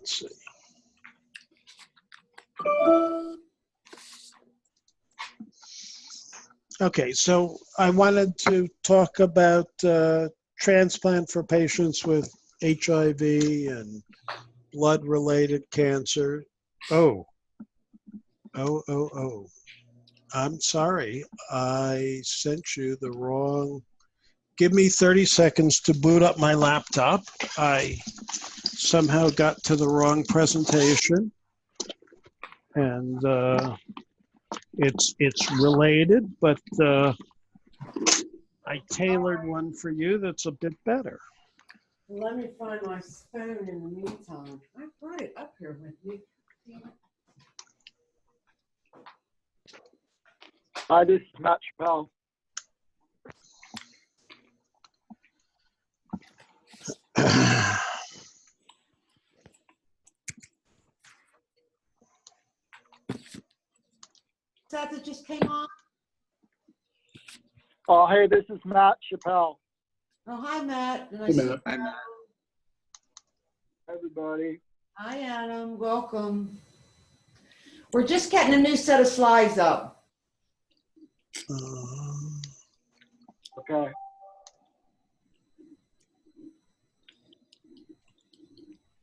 let's see. Okay, so I wanted to talk about transplant for patients with HIV and blood-related cancer. Oh, I'm sorry. I sent you the wrong. Give me 30 seconds to boot up my laptop. I somehow got to the wrong presentation, and it's related, but I tailored one for you that's a bit better. Let me find my phone in the meantime. I brought it up here with me. Hi, this is Matt Chappelle. That just came on. Oh, hey, this is Matt Chappelle. Oh, hi, Matt. Hey, Matt. Hi, Matt. Everybody. Hi, Adam. Welcome. We're just getting a new set of slides up. Okay.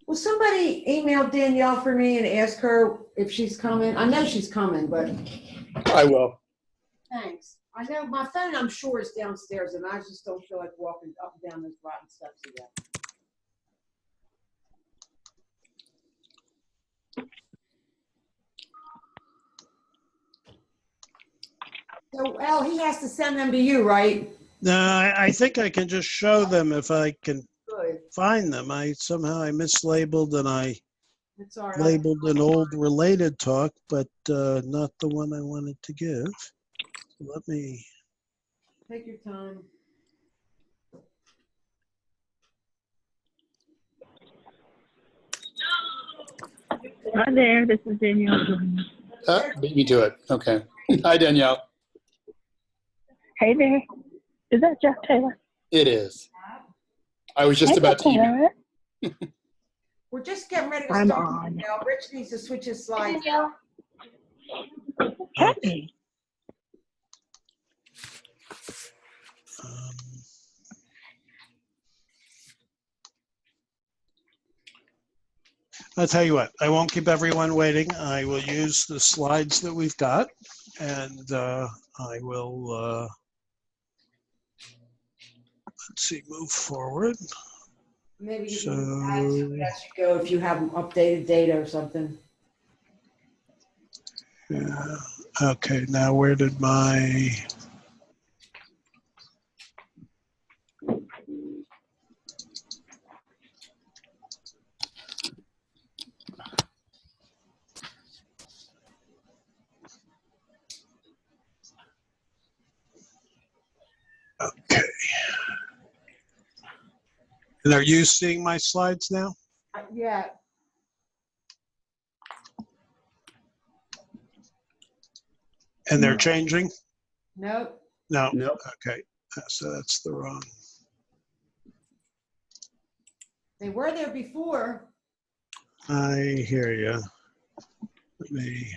Will somebody email Danielle for me and ask her if she's coming? I know she's coming, but. I will. Thanks. I know my phone, I'm sure, is downstairs, and I just don't feel like walking up and down those rotten steps again. So, Al, he has to send them to you, right? No, I think I can just show them if I can find them. Somehow I mislabeled and I labeled an old related talk, but not the one I wanted to give. Let me. Take your time. Hi there, this is Danielle. Beat me to it. Okay. Hi, Danielle. Hey there. Is that Jeff Taylor? It is. I was just about to email. We're just getting ready to I'm start. on. Now, Rich needs to switch his slides. Happy. I'll tell you what, I won't keep everyone waiting. I will use the slides that we've got, and I will, let's see, move forward. Maybe you can add to it as you go if you have updated data or something. Yeah. Okay, now where did my... Okay. And are you seeing my slides now? Yeah. And they're changing? Nope. No. Nope. Okay. So that's the wrong. They were there before. I hear you. Let me.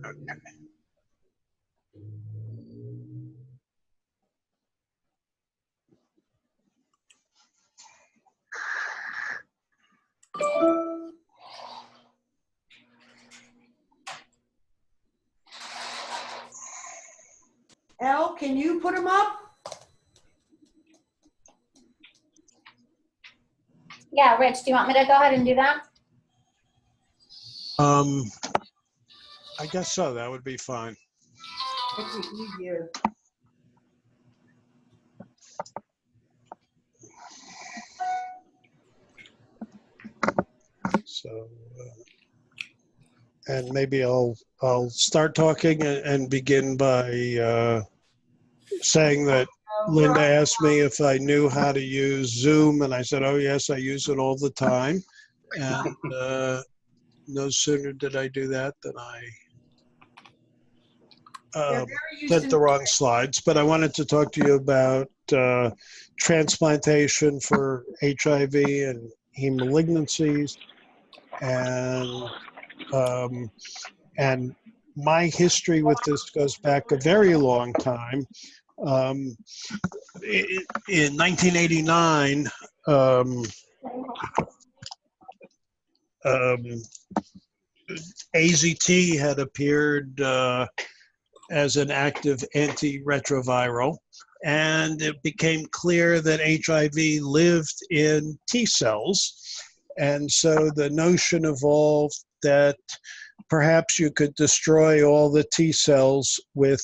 Okay. Elle, can you put them up? Yeah, Rich, do you want me to go ahead and do that? I guess so. That would be fine. It's easier. So, and maybe I'll start talking and begin by saying that Linda asked me if I knew how to use Zoom, and I said, "Oh yes, I use it all the time." And no sooner did I do that than I sent the wrong slides. But I wanted to talk to you about transplantation for HIV and heme malignancies, and my history with this goes back a very long time. In 1989, AZT had appeared as an active antiretroviral, and it became clear that HIV lived in T cells. And so the notion evolved that perhaps you could destroy all the T cells with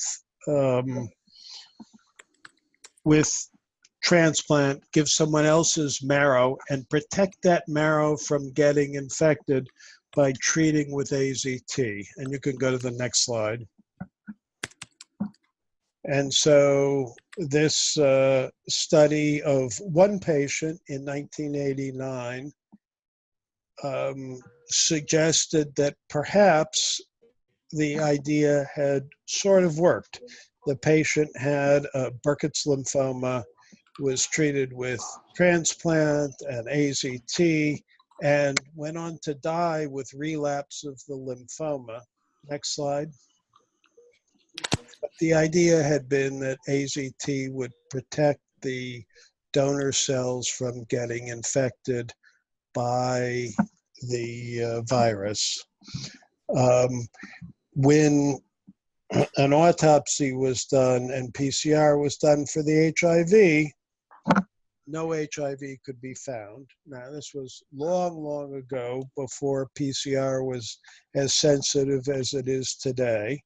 transplant, give someone else's marrow, and protect that marrow from getting infected by treating with AZT. And you can go to the next slide. And so this study of one patient in 1989 suggested that perhaps the idea had sort of worked. The patient had Burkitt's lymphoma, was treated with transplant and AZT, and went on to die with relapse of the lymphoma. Next slide. The idea had been that AZT would protect the donor cells from getting infected by the virus. When an autopsy was done and PCR was done for the HIV, no HIV could be found. Now, this was long, long ago, before PCR was as sensitive as it is today.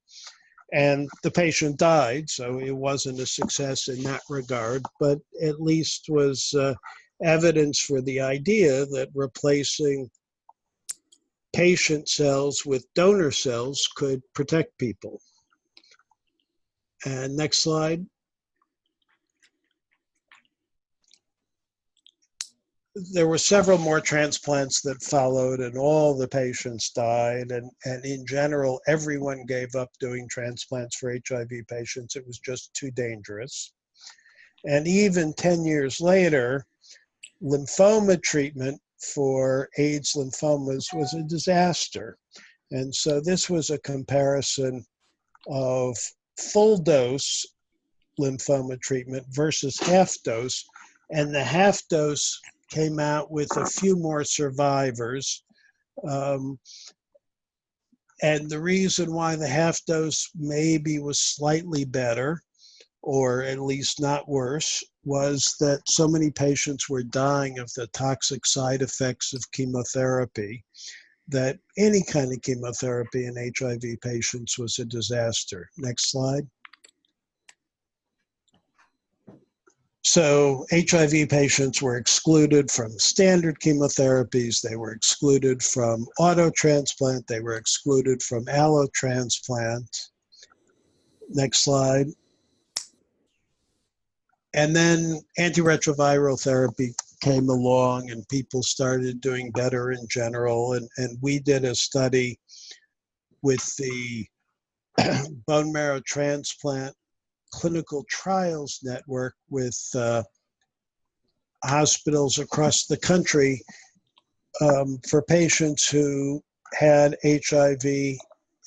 And the patient died, so it wasn't a success in that regard, but at least was evidence for the idea that replacing patient cells with donor cells could protect people. And next slide. There were several more transplants that followed, and all the patients died. And in general, everyone gave up doing transplants for HIV patients. It was just too dangerous. And even 10 years later, lymphoma treatment for AIDS lymphomas was a disaster. And so this was a comparison of full dose lymphoma treatment versus half dose. And the half dose came out with a few more survivors. And the reason why the half dose maybe was slightly better, or at least not worse, was that so many patients were dying of the toxic side effects of chemotherapy that any kind of chemotherapy in HIV patients was a disaster. Next slide. So HIV patients were excluded from standard chemotherapies. They were excluded from auto transplant. They were excluded from allo transplant. Next slide. And then antiretroviral therapy came along and people started doing better in general. And we did a study with the bone marrow transplant clinical trials network with hospitals across the country for patients who had HIV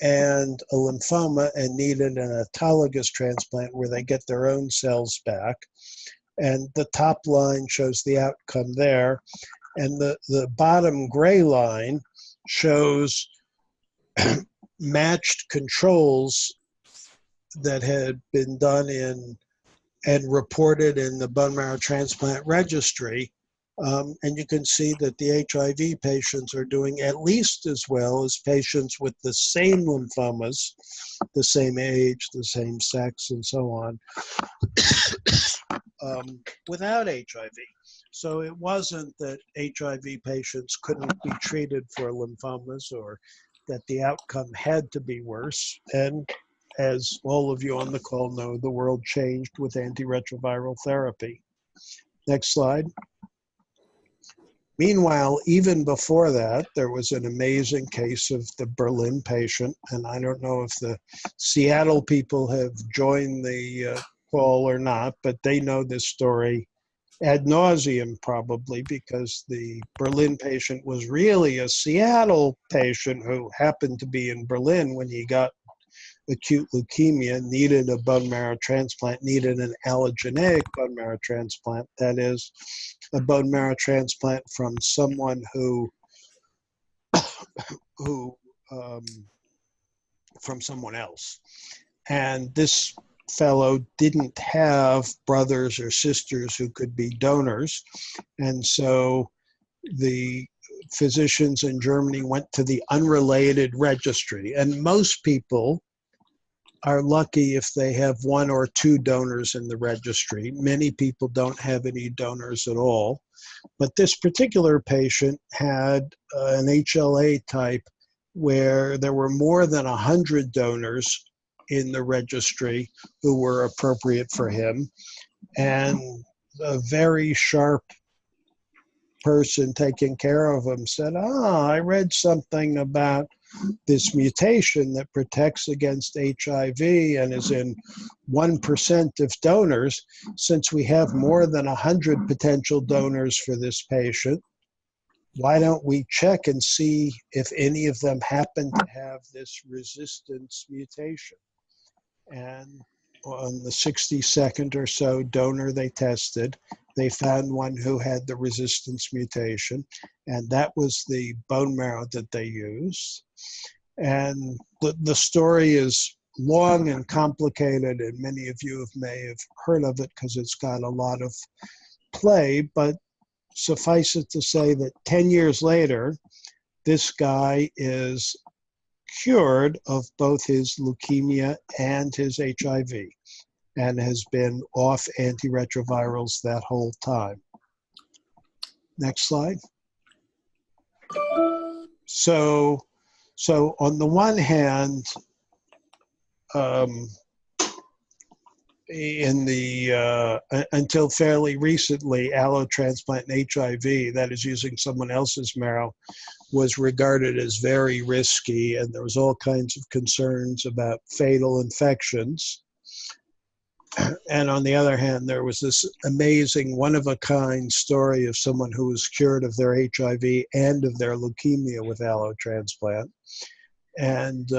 and a lymphoma and needed an autologous transplant where they get their own cells back. And the top line shows the outcome there. And the bottom gray line shows matched controls that had been done in and reported in the bone marrow transplant registry. And you can see that the HIV patients are doing at least as well as patients with the same lymphomas, the same age, the same sex, and so on, without HIV. So it wasn't that HIV patients couldn't be treated for lymphomas or that the outcome had to be worse. And as all of you on the call know, the world changed with antiretroviral therapy. Next slide. Meanwhile, even before that, there was an amazing case of the Berlin patient, and I don't know if the Seattle people have joined the call or not, but they know this story ad nauseum probably, because the Berlin patient was really a Seattle patient who happened to be in Berlin when he got acute leukemia, needed a bone marrow transplant, needed an allogeneic bone marrow transplant. That is, a bone marrow transplant from someone who from someone else. And this fellow didn't have brothers or sisters who could be donors. And so the physicians in Germany went to the unrelated registry. And most people are lucky if they have one or two donors in the registry. Many people don't have any donors at all. But this particular patient had an HLA type where there were more than 100 donors in the registry who were appropriate for him. And a very sharp person taking care of him said, I read something about this mutation that protects against HIV and is in 1% of donors. Since we have more than 100 potential donors for this patient, why don't we check and see if any of them happen to have this resistance mutation? And on the 62nd or so donor they tested, they found one who had the resistance mutation, and that was the bone marrow that they used. And the story is long and complicated, and many of you may have heard of it because it's got a lot of play, but suffice it to say that 10 years later, this guy is cured of both his leukemia and his HIV and has been off antiretrovirals that whole time. Next slide. So on the one hand, in the until fairly recently, allotransplant and HIV, that is using someone else's marrow, was regarded as very risky, and there was all kinds of concerns about fatal infections. And on the other hand, there was this amazing one-of-a-kind story of someone who was cured of their HIV and of their leukemia with allotransplant. And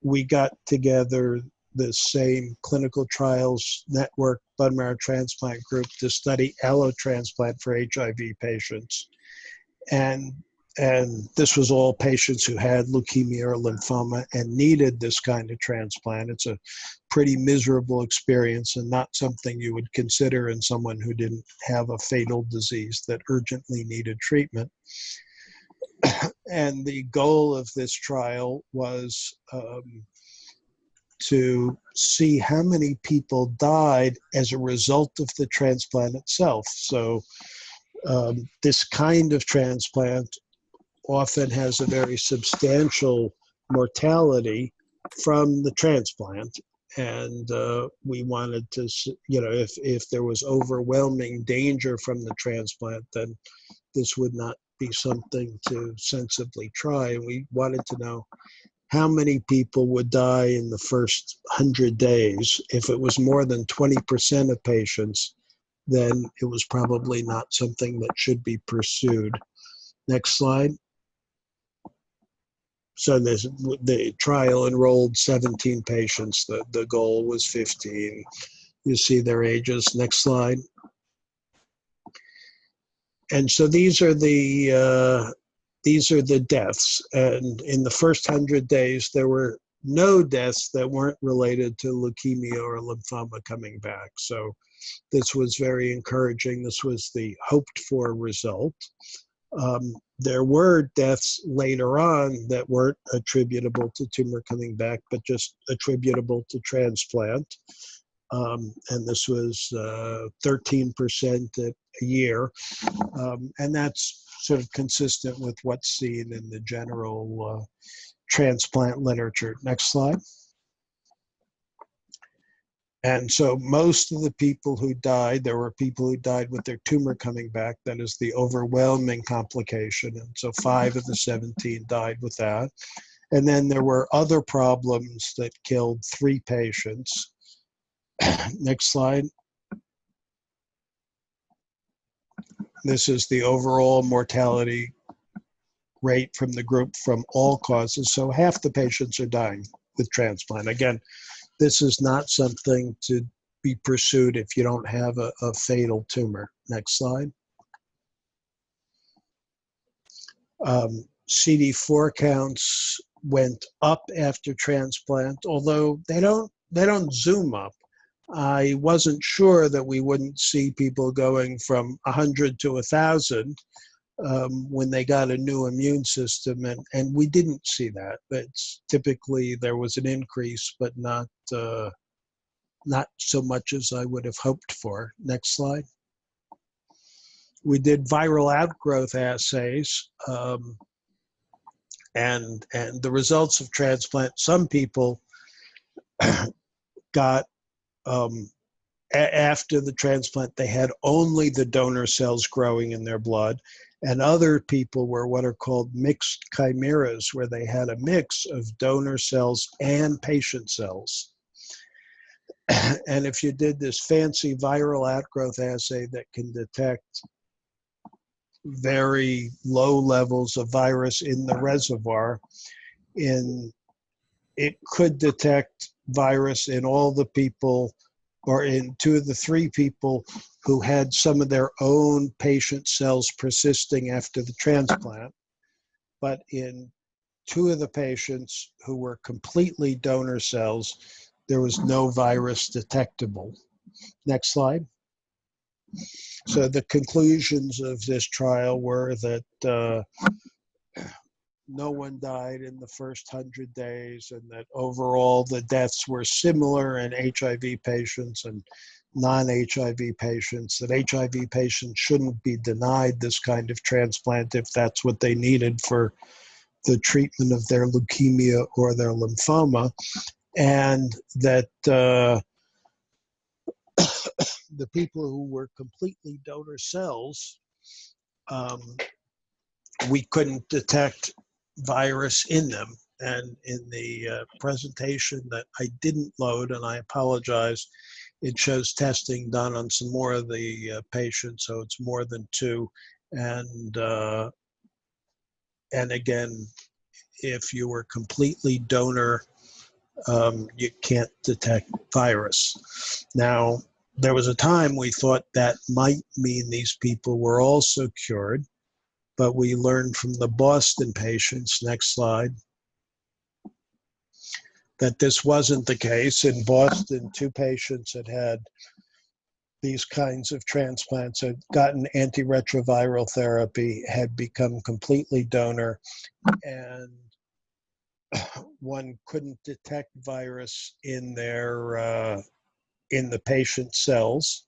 we got together the same clinical trials network bone marrow transplant group to study allotransplant for HIV patients. And this was all patients who had leukemia or lymphoma and needed this kind of transplant. It's a pretty miserable experience and not something you would consider in someone who didn't have a fatal disease that urgently needed treatment. And the goal of this trial was to see how many people died as a result of the transplant itself. So this kind of transplant often has a very substantial mortality from the transplant. And we wanted to, if there was overwhelming danger from the transplant, then this would not be something to sensibly try. And we wanted to know how many people would die in the first 100 days. If it was more than 20% of patients, then it was probably not something that should be pursued. Next slide. So the trial enrolled 17 patients. The goal was 15. You see their ages. Next slide. And so these are the deaths. And in the first 100 days, there were no deaths that weren't related to leukemia or lymphoma coming back. So this was very encouraging. This was the hoped for result. There were deaths later on that weren't attributable to tumor coming back, but just attributable to transplant. And this was 13% at a year. And that's sort of consistent with what's seen in the general transplant literature. Next slide. And so most of the people who died, there were people who died with their tumor coming back. That is the overwhelming complication. And so 5 of the 17 died with that. And then there were other problems that killed 3 patients. Next slide. This is the overall mortality rate from the group from all causes. So half the patients are dying with transplant. Again, this is not something to be pursued if you don't have a fatal tumor. Next slide. CD4 counts went up after transplant, although they don't zoom up. I wasn't sure that we wouldn't see people going from 100 to 1,000 when they got a new immune system, and we didn't see that. But typically there was an increase, but not so much as I would have hoped for. Next slide. We did viral outgrowth assays, and the results of transplant. Some people got after the transplant, they had only the donor cells growing in their blood, and other people were what are called mixed chimeras, where they had a mix of donor cells and patient cells. And if you did this fancy viral outgrowth assay that can detect very low levels of virus in the reservoir, it could detect virus in all the people, or in 2 of the 3 people who had some of their own patient cells persisting after the transplant. But in 2 of the patients who were completely donor cells, there was no virus detectable. Next slide. So the conclusions of this trial were that no one died in the first 100 days, and that overall the deaths were similar in HIV patients and non-HIV patients, that HIV patients shouldn't be denied this kind of transplant if that's what they needed for the treatment of their leukemia or their lymphoma, and that the people who were completely donor cells, we couldn't detect virus in them. And in the presentation that I didn't load, and I apologize, it shows testing done on some more of the patients, so it's more than 2. And again, if you were completely donor, you can't detect virus. Now, there was a time we thought that might mean these people were also cured, but we learned from the Boston patients, next slide, that this wasn't the case. In Boston, 2 patients had these kinds of transplants, had gotten antiretroviral therapy, had become completely donor, and one couldn't detect virus in their in the patient's cells,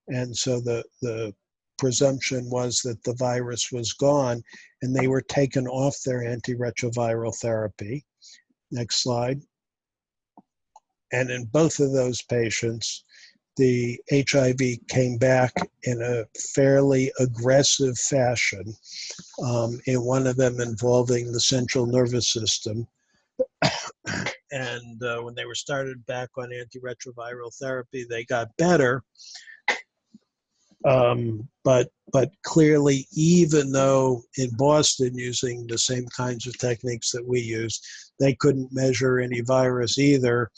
and so the presumption was that the virus was gone, and they were taken off their antiretroviral therapy. Next slide. And in both of those patients, the HIV came back in a fairly aggressive fashion, in one of them involving the central nervous system. And when they were started back on antiretroviral therapy, they got better. But clearly, even though in Boston, using the same kinds of techniques that we use, they couldn't measure any virus either.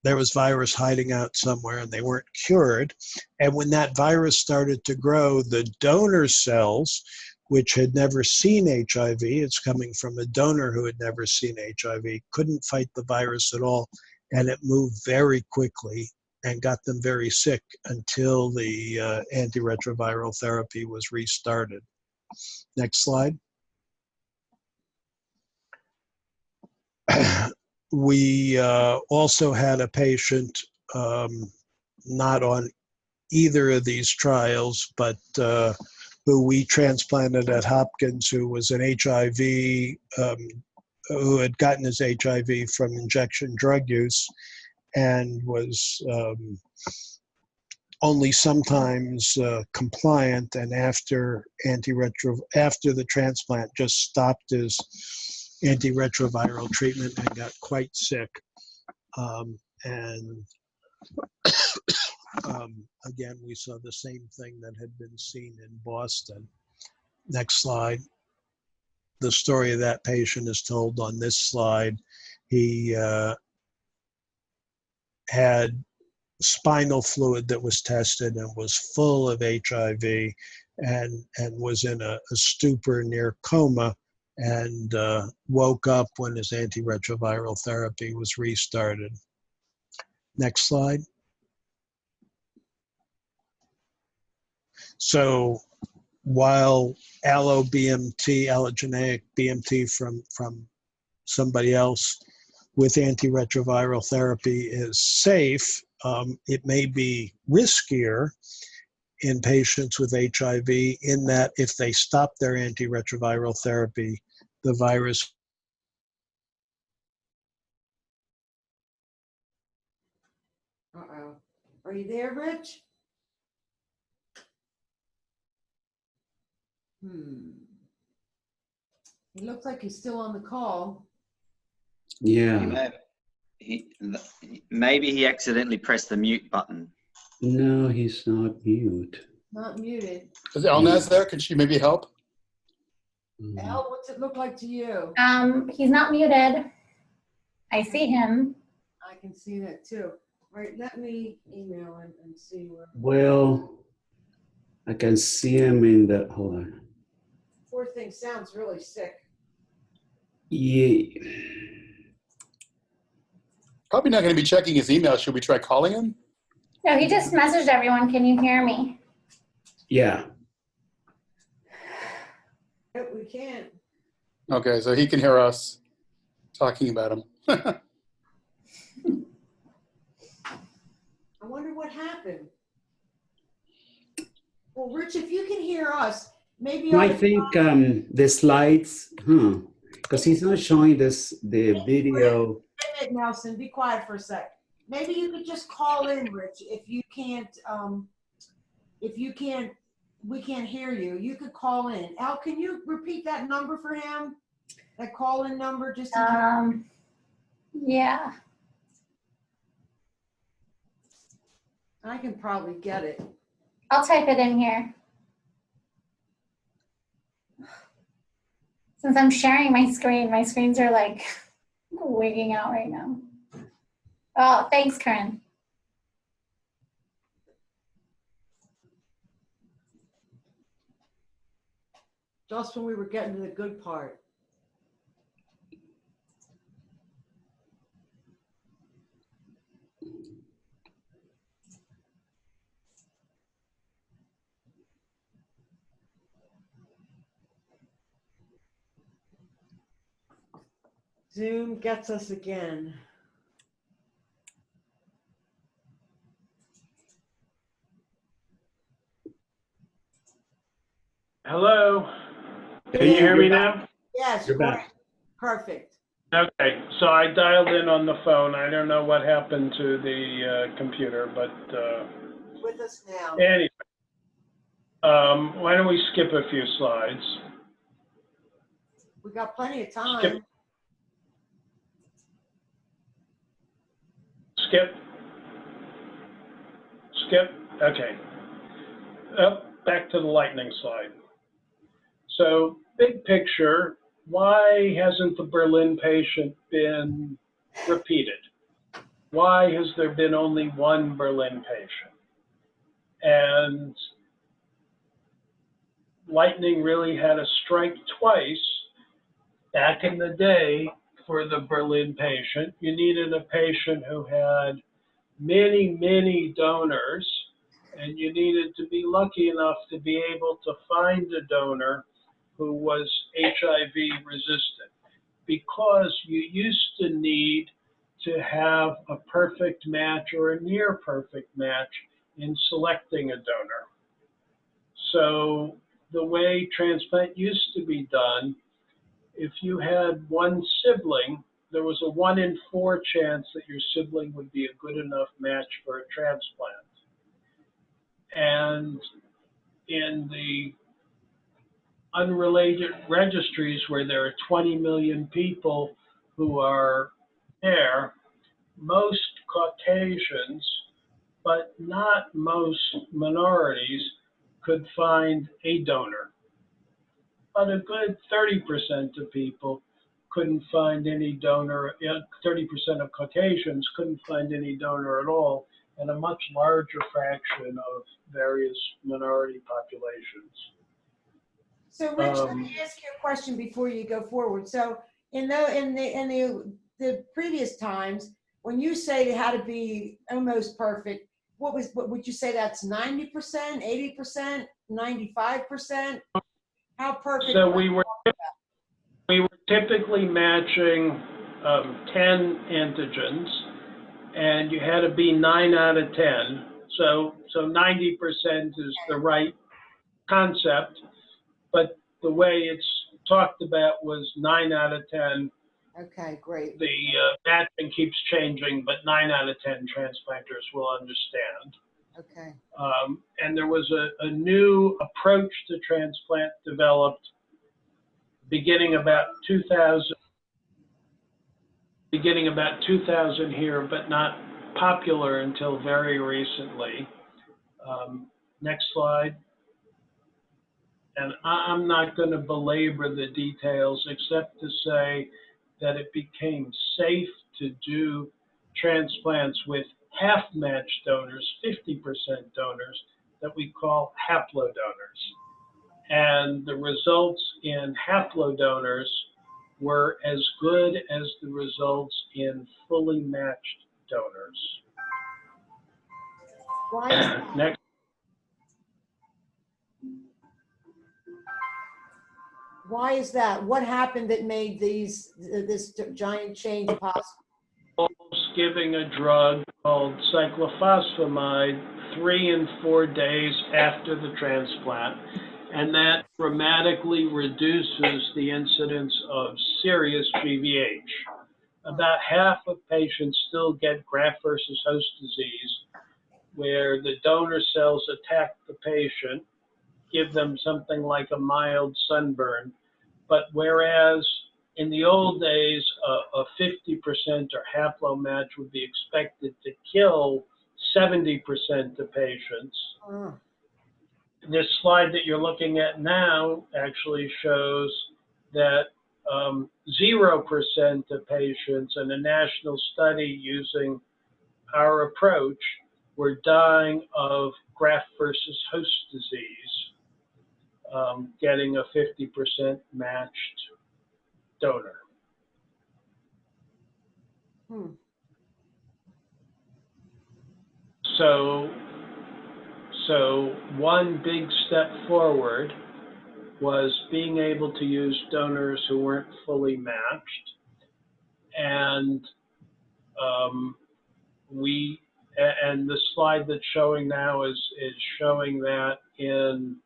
There was virus hiding out somewhere, and they weren't cured. And when that virus started to grow, the donor cells, which had never seen HIV, it's coming from a donor who had never seen HIV, couldn't fight the virus at all, and it moved very quickly and got them very sick until the antiretroviral therapy was restarted. Next slide. We also had a patient not on either of these trials, but who we transplanted at Hopkins, who was an HIV, who had gotten his HIV from injection drug use, and was only sometimes compliant, and after the transplant just stopped his antiretroviral treatment and got quite sick. And again, we saw the same thing that had been seen in Boston. Next slide. The story of that patient is told on this slide. He had spinal fluid that was tested and was full of HIV and was in a stupor near coma and woke up when his antiretroviral therapy was restarted. Next slide. So while allogeneic BMT from somebody else with antiretroviral therapy is safe, it may be riskier in patients with HIV in that if they stop their antiretroviral therapy, the virus. Uh-oh. Are you there, Rich? He looks like he's still on the call. Yeah. Maybe he accidentally pressed the mute button. No, he's not mute. Not muted. Is Elnaz there? Could she maybe help? Elle, what's it look like to you? He's not muted. I see him. I can see that too. All right, let me email him and see where. Well, I can see him in the, hold on. Poor thing sounds really sick. Yeah. Probably not going to be checking his email. Should we try calling him? No, he just messaged everyone. Can you hear me? Yeah. But we can't. Okay, so he can hear us talking about him. I wonder what happened. Well, Rich, if you can hear us, maybe I think the slides, because he's not showing this, the video. Wait a minute, Nelson, be quiet for a sec. Maybe you could just call in, Rich, if you can't, we can't hear you. You could call in. Al, can you repeat that number for him? That call-in number, just in case? Yeah. I can probably get it. I'll type it in here. Since I'm sharing my screens are like wigging out right now. Oh, thanks, Corinne. Just when we were getting to the good part. Zoom gets us again. Hello, can you hear me now? Yes, You're great. back. Perfect. Okay, so I dialed in on the phone. I don't know what happened to the computer, but With us now. anyway, why don't we skip a few slides? We got plenty of time. Skip, okay. Back to the lightning slide. So big picture, why hasn't the Berlin patient been repeated? Why has there been only one Berlin patient? And lightning really had to strike twice back in the day for the Berlin patient. You needed a patient who had many, many donors, and you needed to be lucky enough to be able to find a donor who was HIV resistant, because you used to need to have a perfect match or a near perfect match in selecting a donor. So the way transplant used to be done, if you had one sibling, there was a 1 in 4 chance that your sibling would be a good enough match for a transplant. And in the unrelated registries where there are 20 million people who are there, most Caucasians, but not most minorities, could find a donor. But a good 30% of people couldn't find any donor, 30% of Caucasians couldn't find any donor at all, and a much larger fraction of various minority populations. So Rich, let me ask you a question before you go forward. So in the previous times, when you say it had to be almost perfect, what would you say that's 90%, 80%, 95%? How perfect? So we were typically matching 10 antigens, and you had to be 9 out of 10. So 90% is the right concept, but the way it's talked about was 9 out of 10. Okay, great. The matching keeps changing, but 9 out of 10 transplanters will understand. Okay. And there was a new approach to transplant developed beginning about 2000 here, but not popular until very recently. Next slide. And I'm not going to belabor the details except to say that it became safe to do transplants with half-matched donors, 50% donors, that we call haplodonors. And the results in haplodonors were as good as the results in fully matched donors. Why is that? Next. Why is that? What happened that made this giant change possible? Giving a drug called cyclophosphamide 3 and 4 days after the transplant, and that dramatically reduces the incidence of serious GVH. About half of patients still get graft versus host disease, where the donor cells attack the patient, give them something like a mild sunburn. But whereas in the old days, a 50% or haplomatch would be expected to kill 70% of patients. This slide that you're looking at now actually shows that 0% of patients in a national study using our approach were dying of graft versus host disease, getting a 50% matched donor. So one big step forward was being able to use donors who weren't fully matched. And and the slide that's showing now is showing that in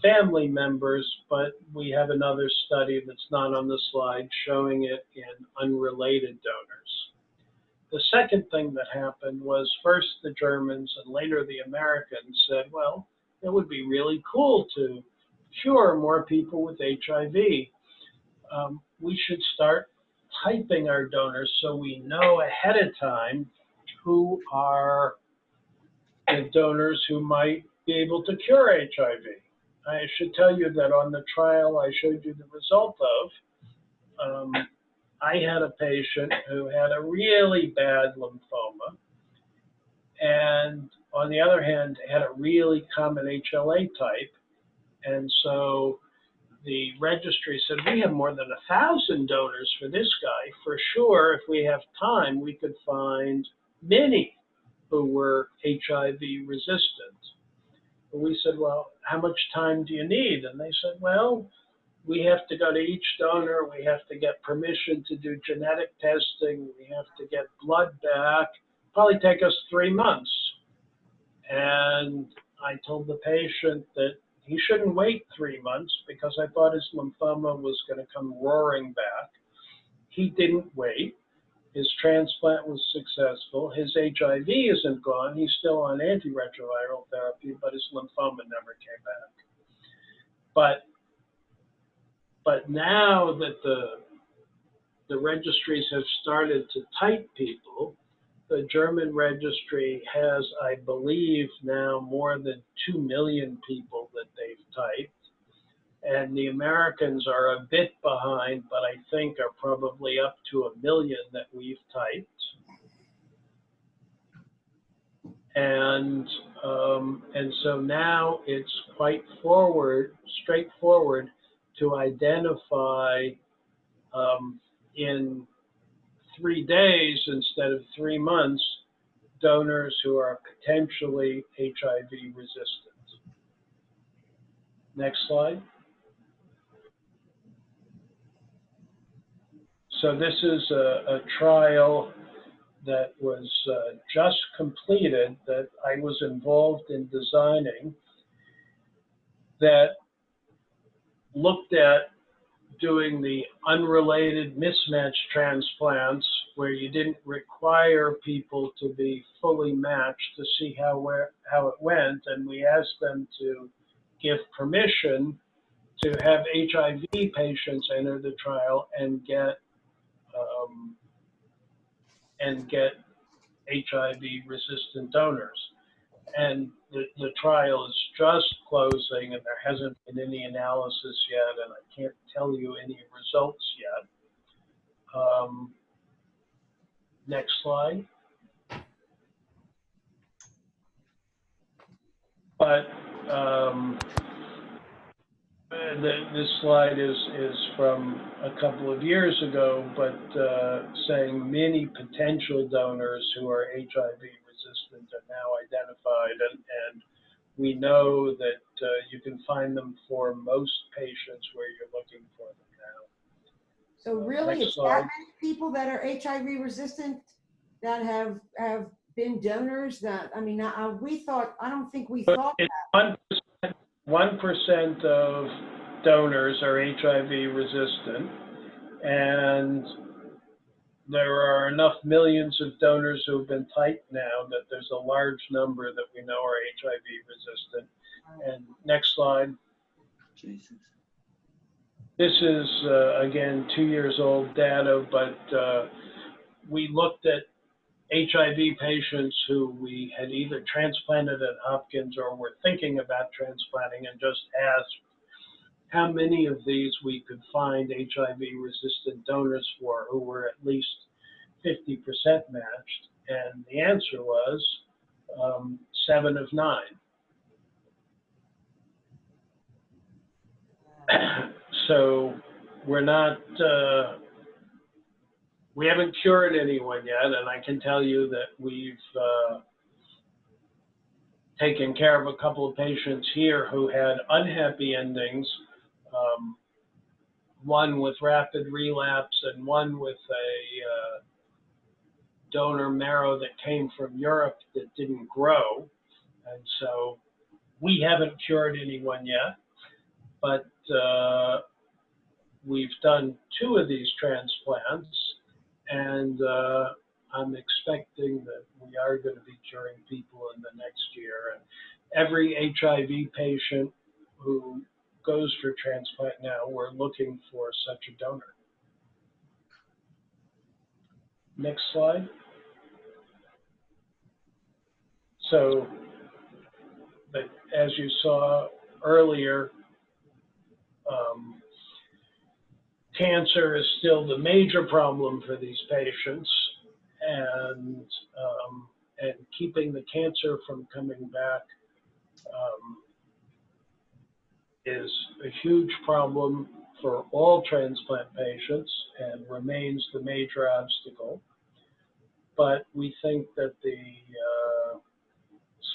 family members, but we have another study that's not on the slide showing it in unrelated donors. The second thing that happened was first the Germans and later the Americans said, well, it would be really cool to cure more people with HIV. We should start typing our donors so we know ahead of time who are the donors who might be able to cure HIV. I should tell you that on the trial I showed you the result of, I had a patient who had a really bad lymphoma, and on the other hand, had a really common HLA type. And so the registry said, we have more than 1,000 donors for this guy. For sure, if we have time, we could find many who were HIV resistant. And we said, well, how much time do you need? And they said, well, we have to go to each donor. We have to get permission to do genetic testing. We have to get blood back. Probably take us 3 months. And I told the patient that he shouldn't wait 3 months because I thought his lymphoma was going to come roaring back. He didn't wait. His transplant was successful. His HIV isn't gone. He's still on antiretroviral therapy, but his lymphoma never came back. But now that the registries have started to type people, the German registry has, I believe, now more than 2 million people that they've typed. And the Americans are a bit behind, but I think are probably up to 1 million that we've typed. And so now it's quite straightforward to identify in 3 days instead of 3 months donors who are potentially HIV resistant. Next slide. So this is a trial that was just completed that I was involved in designing that looked at doing the unrelated mismatch transplants where you didn't require people to be fully matched to see how it went, and we asked them to give permission to have HIV patients enter the trial and get HIV-resistant donors. And the trial is just closing, and there hasn't been any analysis yet, and I can't tell you any results yet. Next slide. But this slide is from a couple of years ago, but saying many potential donors who are HIV resistant are now identified, and we know that you can find them for most patients where you're looking for them now. So really, Next it's slide. that many people that are HIV resistant that have been donors. That, I mean, I don't think we thought that. 1% of donors are HIV resistant, and there are enough millions of donors who have been typed now that there's a large number that we know are HIV resistant. And next slide. Jesus. This is, again, 2 years old data, but we looked at HIV patients who we had either transplanted at Hopkins or were thinking about transplanting, and just asked how many of these we could find HIV-resistant donors for who were at least 50% matched. And the answer was 7 of 9. So we're not, we haven't cured anyone yet, and I can tell you that we've taken care of a couple of patients here who had unhappy endings, one with rapid relapse and one with a donor marrow that came from Europe that didn't grow. And so we haven't cured anyone yet, but we've done 2 of these transplants, and I'm expecting that we are going to be curing people in the next year. And every HIV patient who goes for transplant now, we're looking for such a donor. Next slide. So, but as you saw earlier, cancer is still the major problem for these patients, and keeping the cancer from coming back is a huge problem for all transplant patients and remains the major obstacle. But we think that the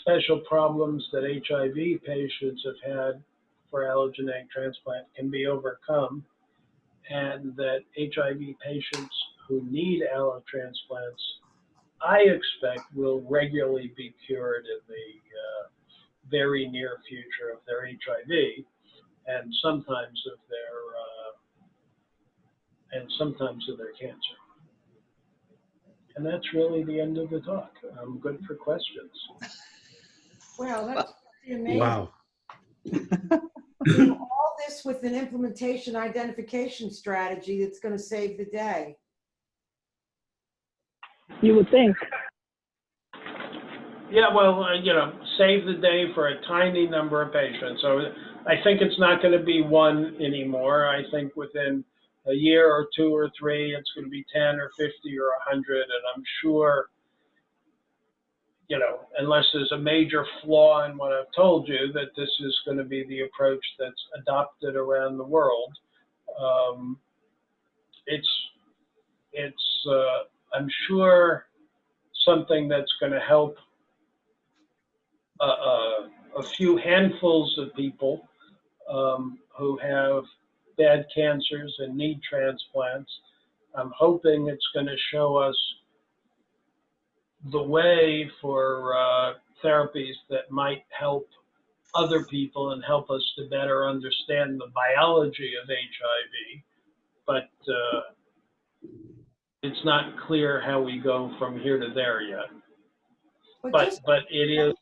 special problems that HIV patients have had for allogeneic transplant can be overcome, and that HIV patients who need allotransplants, I expect, will regularly be cured in the very near future of their HIV, and sometimes of their cancer. And that's really the end of the talk. I'm good for questions. Well, that's pretty amazing. Wow. Doing all this with an implementation identification strategy that's going to save the day. You would think. Yeah, well, save the day for a tiny number of patients. So I think it's not going to be one anymore. I think within a year or 2 or 3, it's going to be 10 or 50 or 100. And I'm sure, unless there's a major flaw in what I've told you, that this is going to be the approach that's adopted around the world. I'm sure, something that's going to help a few handfuls of people who have bad cancers and need transplants. I'm hoping it's going to show us the way for therapies that might help other people and help us to better understand the biology of HIV. But it's not clear how we go from here to there yet. But it is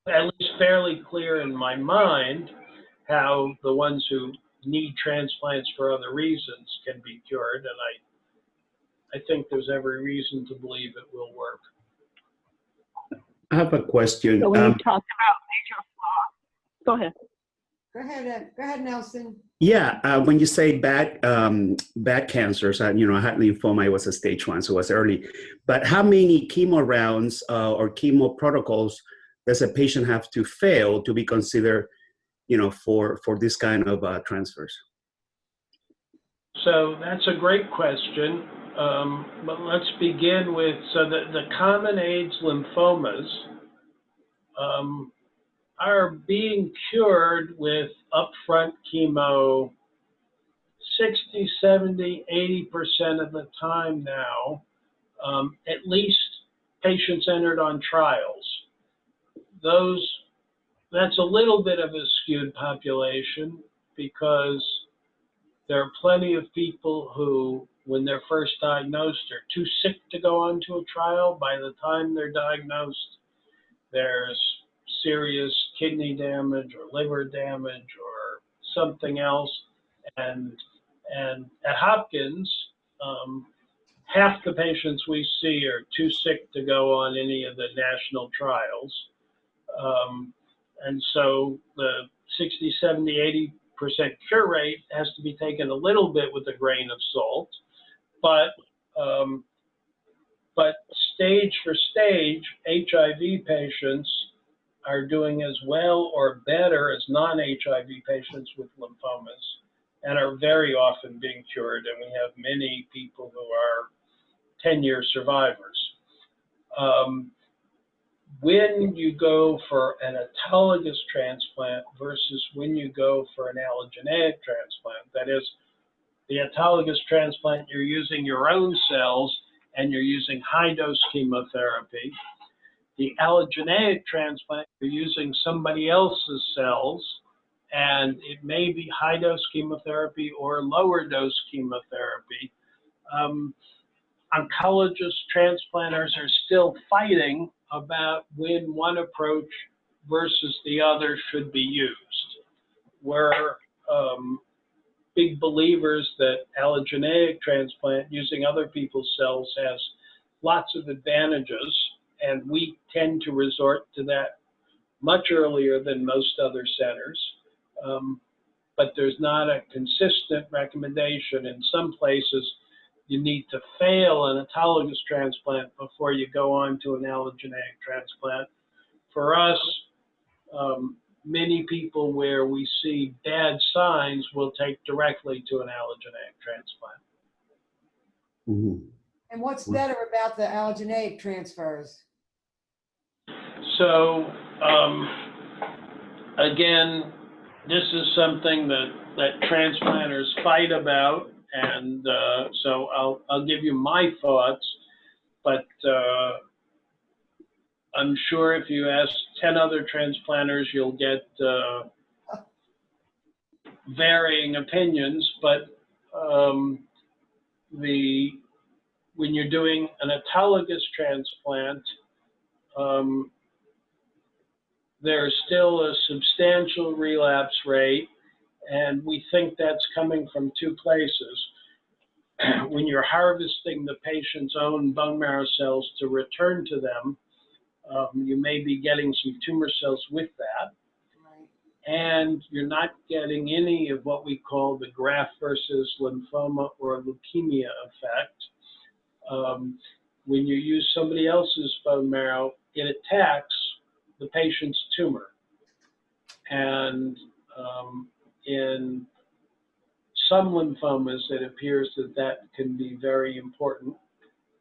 at least fairly clear in my mind how the ones who need transplants for other reasons can be cured, and I think there's every reason to believe it will work. I have a question. So when you talked about major flaw, go ahead. Go ahead, Nelson. Yeah, when you say bad cancers, I had lymphoma. It was a stage 1, so it was early. But how many chemo rounds or chemo protocols does a patient have to fail to be considered, for this kind of transfers? So that's a great question. But let's begin with, the common AIDS lymphomas are being cured with upfront chemo 60, 70, 80% of the time now, at least patients entered on trials. That's a little bit of a skewed population because there are plenty of people who, when they're first diagnosed, are too sick to go onto a trial. By the time they're diagnosed, there's serious kidney damage or liver damage or something else. And at Hopkins, half the patients we see are too sick to go on any of the national trials. And so the 60, 70, 80% cure rate has to be taken a little bit with a grain of salt. But stage for stage, HIV patients are doing as well or better as non-HIV patients with lymphomas and are very often being cured. And we have many people who are 10-year survivors. When you go for an autologous transplant versus when you go for an allogeneic transplant, that is, the autologous transplant, you're using your own cells and you're using high-dose chemotherapy. The allogeneic transplant, you're using somebody else's cells, and it may be high-dose chemotherapy or lower-dose chemotherapy. Oncologist transplanters are still fighting about when one approach versus the other should be used. We're big believers that allogeneic transplant using other people's cells has lots of advantages, and we tend to resort to that much earlier than most other centers. But there's not a consistent recommendation. In some places, you need to fail an autologous transplant before you go on to an allogeneic transplant. For us, many people where we see bad signs will take directly to an allogeneic transplant. Mm-hmm. And what's better about the allogeneic transfers? So, again, this is something that transplanters fight about, and so I'll give you my thoughts, but I'm sure if you ask 10 other transplanters, you'll get varying opinions, but when you're doing an autologous transplant, there's still a substantial relapse rate, and we think that's coming from two places. When you're harvesting the patient's own bone marrow cells to return to them, You may be getting some tumor cells with that, and you're not getting any of what we call the graft versus lymphoma or leukemia effect. When you use somebody else's bone marrow, it attacks the patient's tumor. And in some lymphomas, it appears that that can be very important.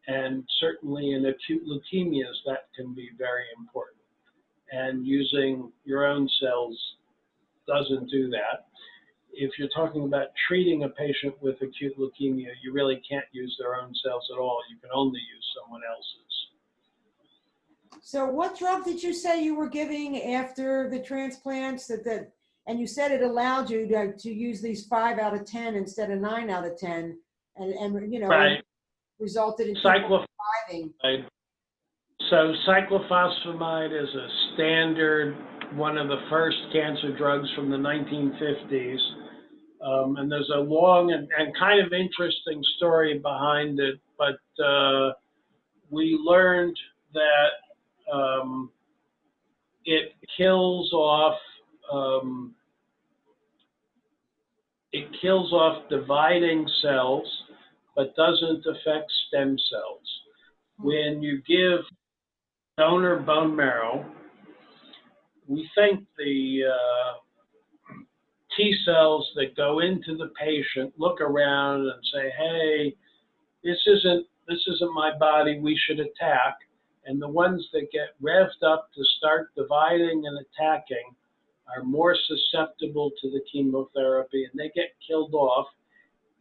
And certainly in acute leukemias, that can be very important. And using your own cells doesn't do that. If you're talking about treating a patient with acute leukemia, you really can't use their own cells at all. You can only use someone else's. So what drug did you say you were giving after the transplants? And you said it allowed you to use these 5 out of 10 instead of 9 out of 10, and you know, Right. resulted in people surviving. So cyclophosphamide is a standard, one of the first cancer drugs from the 1950s. And there's a long and kind of interesting story behind it, but we learned that it kills off dividing cells, but doesn't affect stem cells. When you give donor bone marrow, we think the T cells that go into the patient look around and say, hey, this isn't my body, we should attack. And the ones that get revved up to start dividing and attacking are more susceptible to the chemotherapy, and they get killed off,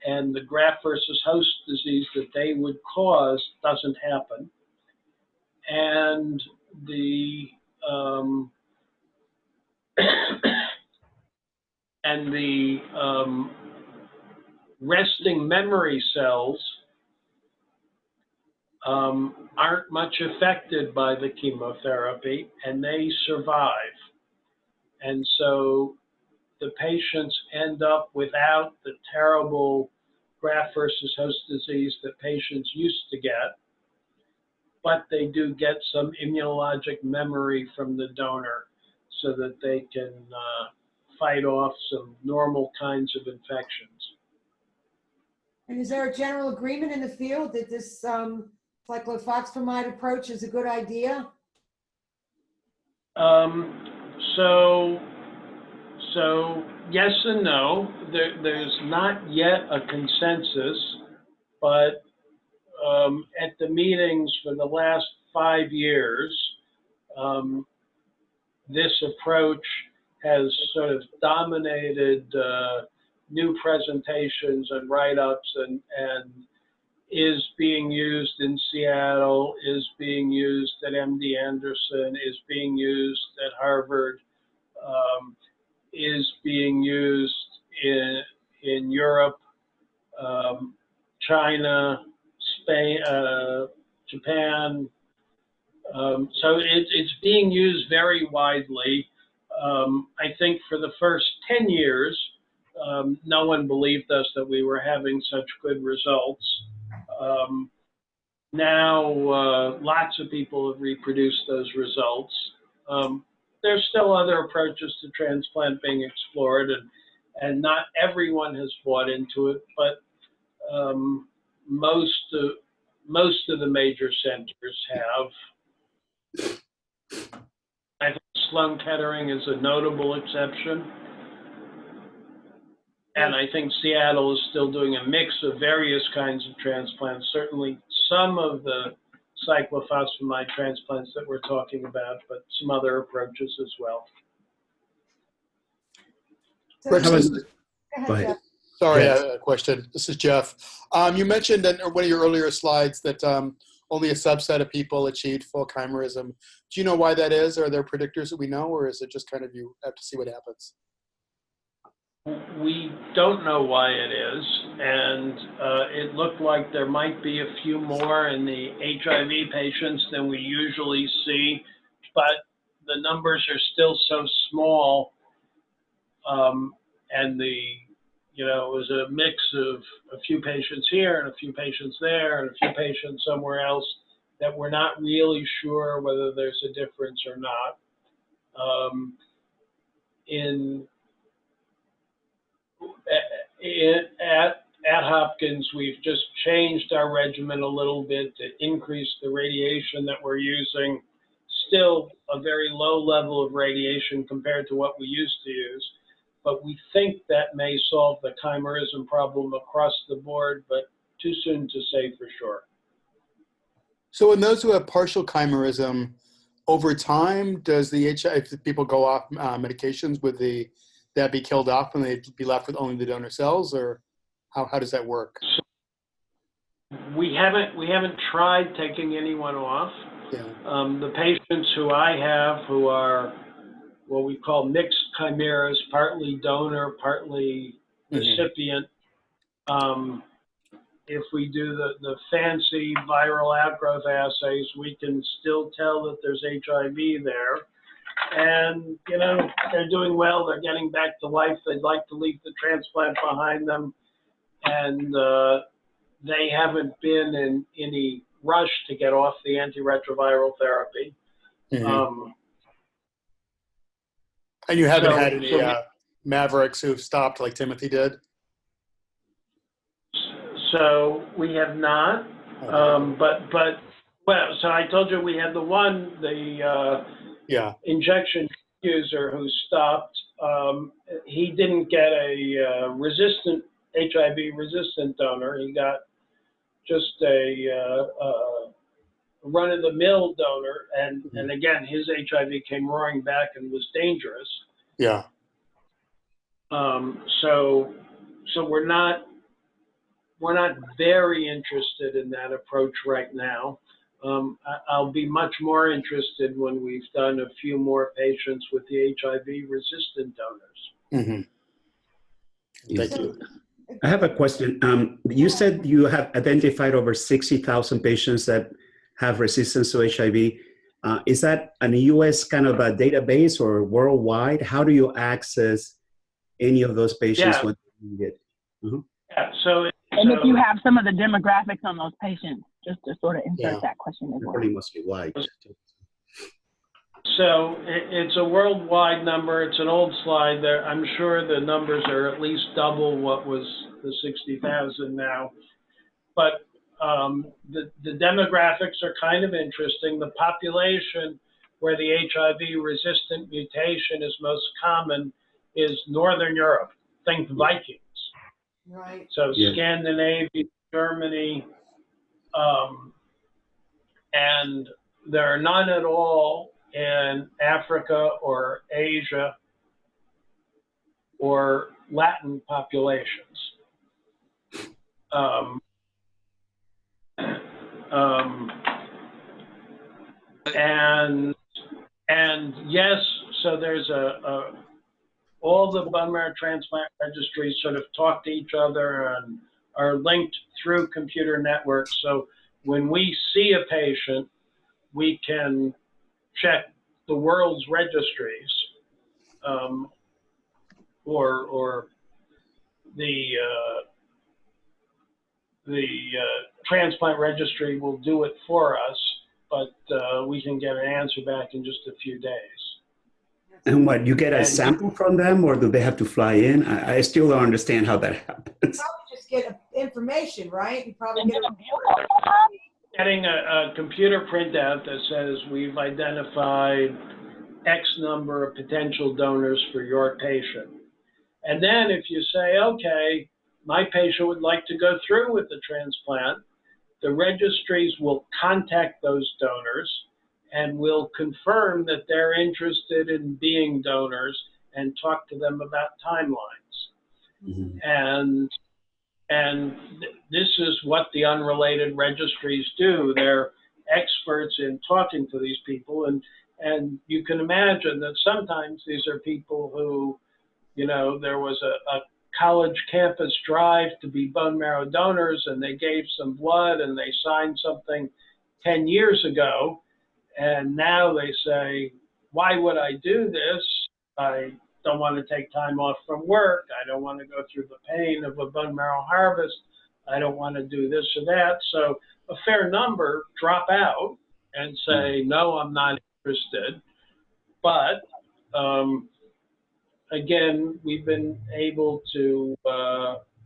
and the graft versus host disease that they would cause doesn't happen. And the resting memory cells aren't much affected by the chemotherapy, and they survive. And so the patients end up without the terrible graft versus host disease that patients used to get, but they do get some immunologic memory from the donor so that they can fight off some normal kinds of infections. And is there a general agreement in the field that this cyclophosphamide approach is a good idea? So yes and no. There's not yet a consensus, but at the meetings for the last 5 years, this approach has sort of dominated new presentations and write-ups, and is being used in Seattle, is being used at MD Anderson, is being used at Harvard, is being used in Europe, China, Spain, Japan. So it's being used very widely. I think for the first 10 years, no one believed us that we were having such good results. Now, lots of people have reproduced those results. There's still other approaches to transplant being explored, and not everyone has bought into it, but most of the major centers have. I think Sloan Kettering is a notable exception. And I think Seattle is still doing a mix of various kinds of transplants. Certainly some of the cyclophosphamide transplants that we're talking about, but some other approaches as well. Rich, Go Go ahead, ahead. Jeff. sorry, Yes. a question. This is Jeff. You mentioned in one of your earlier slides that only a subset of people achieved full chimerism. Do you know why that is? Are there predictors that we know, or is it just kind of you have to see what happens? We don't know why it is, and it looked like there might be a few more in the HIV patients than we usually see, but the numbers are still so small, and it was a mix of a few patients here and a few patients there and a few patients somewhere else, that we're not really sure whether there's a difference or not. At Hopkins, we've just changed our regimen a little bit to increase the radiation that we're using. Still a very low level of radiation compared to what we used to use, but we think that may solve the chimerism problem across the board, but too soon to say for sure. So in those who have partial chimerism, over time, does the HIV, if people go off medications, would that be killed off and they'd be left with only the donor cells, or how does that work? We haven't tried taking anyone off. Yeah. The patients who I have who are what we call mixed chimeras, partly donor, partly recipient, if we do the fancy viral outgrowth assays, we can still tell that there's HIV there. And, you know, they're doing well. They're getting back to life. They'd like to leave the transplant behind them. And they haven't been in any rush to get off the antiretroviral therapy. And you haven't had any mavericks who've stopped like Timothy did? So we have not. Okay. Well, so I told you we had the injection user who stopped. He didn't get a HIV resistant donor. He got just a run-of-the-mill donor, and again, his HIV came roaring back and was dangerous. Yeah. So we're not very interested in that approach right now. I'll be much more interested when we've done a few more patients with the HIV-resistant donors. Thank you. I have a question. You said you have identified over 60,000 patients that have resistance to HIV. Is that a US kind of a database or worldwide? How do you access any of those patients when you need it? So if you have some of the demographics on those patients, just to sort of insert that question as well. Pretty must be wide. So it's a worldwide number. It's an old slide there. I'm sure the numbers are at least double what was the 60,000 now. But the demographics are kind of interesting. The population where the HIV-resistant mutation is most common is Northern Europe. Think Vikings. Right. So Scandinavia, Germany, and there are none at all in Africa or Asia or Latin populations. And yes, so there's all the bone marrow transplant registries sort of talk to each other and are linked through computer networks. So when we see a patient, we can check the world's registries, or the transplant registry will do it for us, but we can get an answer back in just a few days. And what, you get a sample from them, or do they have to fly in? I still don't understand how that happens. You probably just get information, right? You probably get getting a computer printout that says we've identified X number of potential donors for your patient. And then if you say, okay, my patient would like to go through with the transplant, the registries will contact those donors and will confirm that they're interested in being donors and talk to them about timelines. And this is what the unrelated registries do. They're experts in talking to these people, and you can imagine that sometimes these are people who, you know, there was a college campus drive to be bone marrow donors, and they gave some blood and they signed something 10 years ago. And now they say, why would I do this? I don't want to take time off from work. I don't want to go through the pain of a bone marrow harvest. I don't want to do this or that. So a fair number drop out and say, no, I'm not interested. But again, we've been able to,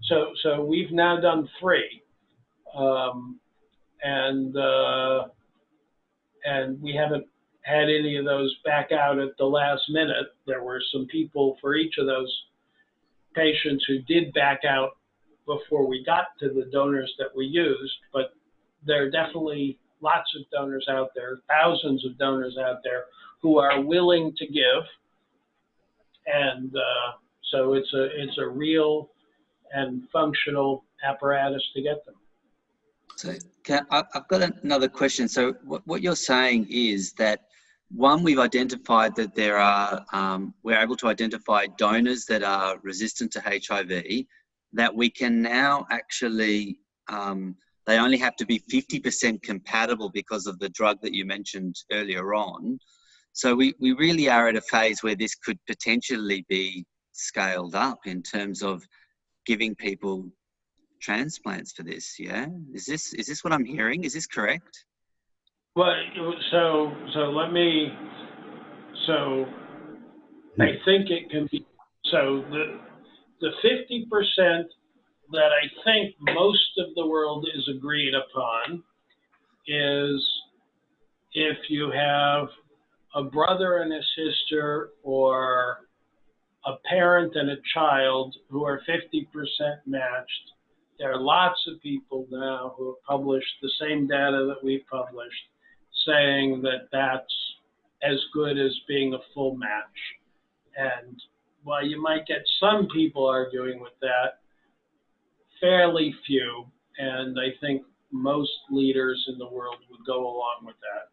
so we've now done 3. And we haven't had any of those back out at the last minute. There were some people for each of those patients who did back out before we got to the donors that we used, but there are definitely lots of donors out there, thousands of donors out there who are willing to give. And so it's a real and functional apparatus to get them. So I've got another question. So what you're saying is that, one, we've identified that there are, we're able to identify donors that are resistant to HIV, that we can now actually, they only have to be 50% compatible because of the drug that you mentioned earlier on. So we really are at a phase where this could potentially be scaled up in terms of giving people transplants for this, yeah? Is this what I'm hearing? Is this correct? Well, so I think it can be, so the 50% that I think most of the world is agreed upon is if you have a brother and a sister or a parent and a child who are 50% matched. There are lots of people now who have published the same data that we've published, saying that that's as good as being a full match. And while you might get some people arguing with that, fairly few, and I think most leaders in the world would go along with that.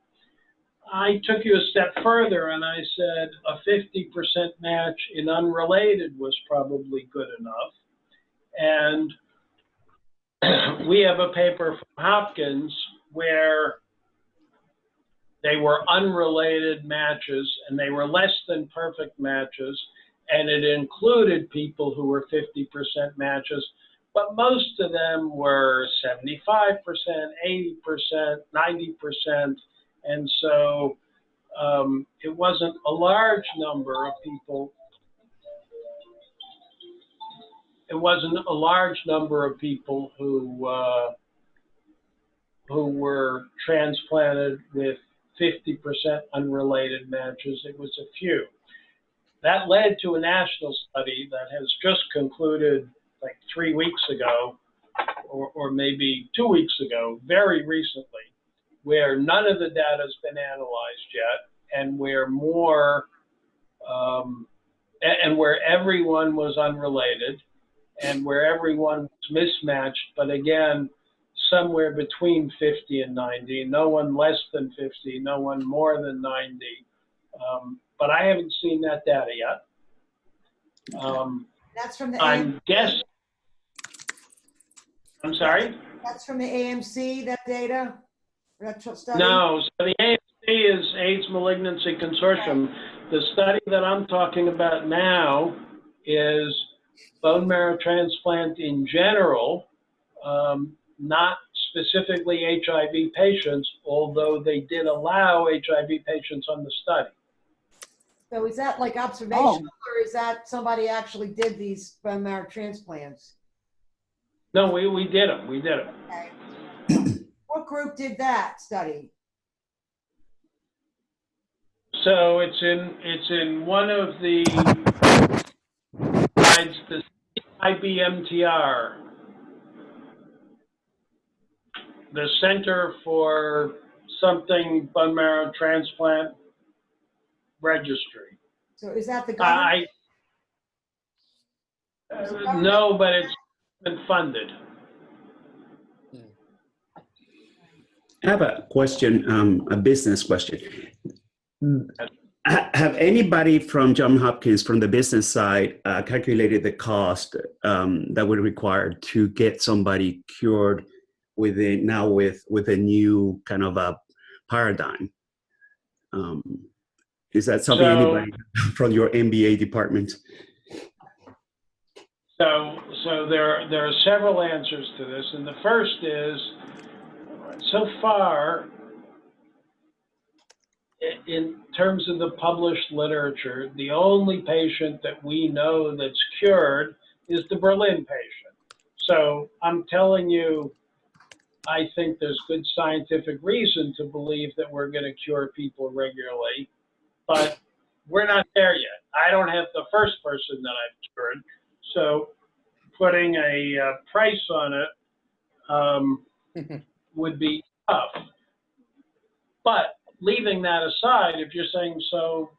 I took you a step further and I said a 50% match in unrelated was probably good enough. And we have a paper from Hopkins where they were unrelated matches and they were less than perfect matches, and it included people who were 50% matches, but most of them were 75%, 80%, 90%. And so it wasn't a large number of people. It wasn't a large number of people who were transplanted with 50% unrelated matches. It was a few. That led to a national study that has just concluded like 3 weeks ago, or maybe 2 weeks ago, very recently, where none of the data has been analyzed yet, and where more, and where everyone was unrelated, and where everyone was mismatched, but again, somewhere between 50 and 90, no one less than 50, no one more than 90. But I haven't seen that data yet. That's from the I'm guessing. I'm sorry? That's from the AMC, that data? That study? No, so the AMC is AIDS Malignancy Consortium. Okay. The study that I'm talking about now is bone marrow transplant in general, not specifically HIV patients, although they did allow HIV patients on the study. So is that like observational, or is that somebody actually did these bone marrow transplants? No, we did them. We did them. Okay. What group did that study? So it's in one of the slides, the IBMTR, the Center for something bone marrow transplant registry. So is that the government? No, but it's been funded. I have a question, a business question. Have anybody from Johns Hopkins, from the business side, calculated the cost that would require to get somebody cured with a new kind of a paradigm? Is that something anybody from your MBA department? So there are several answers to this, and the first is, so far, in terms of the published literature, the only patient that we know that's cured is the Berlin patient. So I'm telling you, I think there's good scientific reason to believe that we're going to cure people regularly, but we're not there yet. I don't have the first person that I've cured, so putting a price on it would be tough. But leaving that aside, if you're saying, so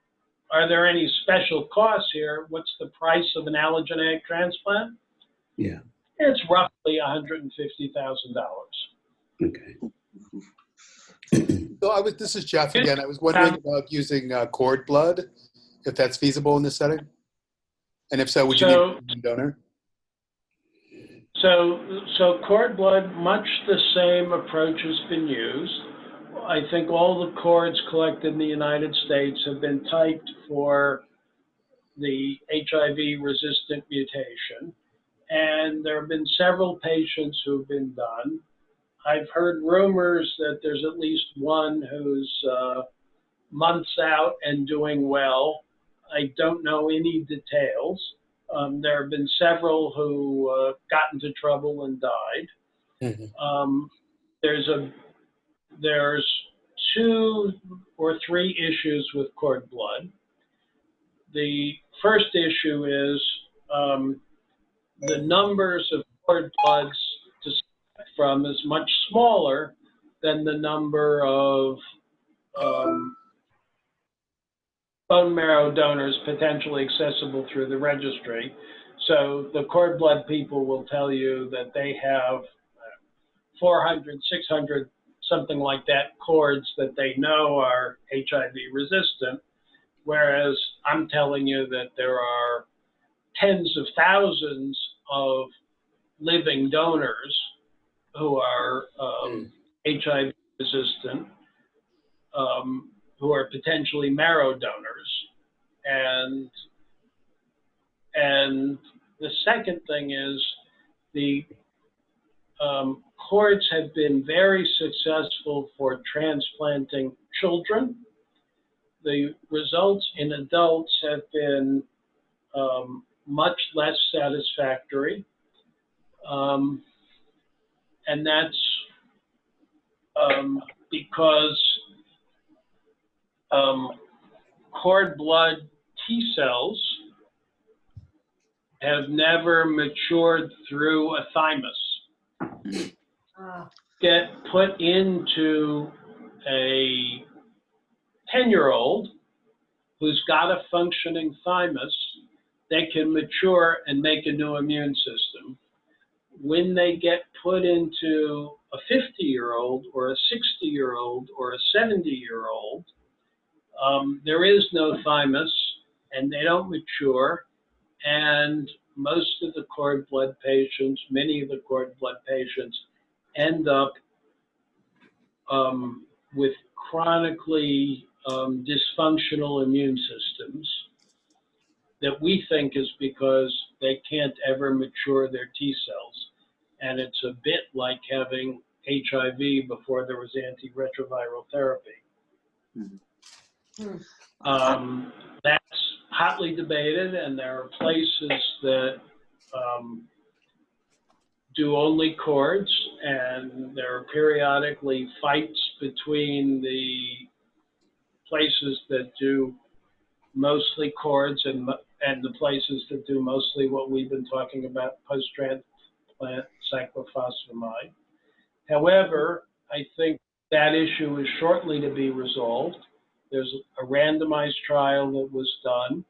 are there any special costs here? What's the price of an allogeneic transplant? Yeah. It's roughly $150,000. Okay. So this is Jeff again. I was wondering about using cord blood, if that's feasible in this setting. And if so, would you need a donor? So cord blood, much the same approach has been used. I think all the cords collected in the United States have been typed for the HIV-resistant mutation. And there have been several patients who've been done. I've heard rumors that there's at least one who's months out and doing well. I don't know any details. There have been several who got into trouble and died. Mm-hmm. There's 2 or 3 issues with cord blood. The first issue is the numbers of cord bloods to select from is much smaller than the number of bone marrow donors potentially accessible through the registry. So the cord blood people will tell you that they have 400, 600, something like that, cords that they know are HIV resistant, whereas I'm telling you that there are tens of thousands of living donors who are HIV resistant, who are potentially marrow donors. And the second thing is the cords have been very successful for transplanting children. The results in adults have been much less satisfactory. And that's because cord blood T cells have never matured through a thymus. Get put into a 10-year-old who's got a functioning thymus, they can mature and make a new immune system. When they get put into a 50-year-old or a 60-year-old or a 70-year-old, there is no thymus and they don't mature. And most of the cord blood patients, many of the cord blood patients, end up with chronically dysfunctional immune systems that we think is because they can't ever mature their T cells. And it's a bit like having HIV before there was antiretroviral therapy. That's hotly debated, and there are places that do only cords, and there are periodically fights between the places that do mostly cords and the places that do mostly what we've been talking about, post-transplant cyclophosphamide. However, I think that issue is shortly to be resolved. There's a randomized trial that was done,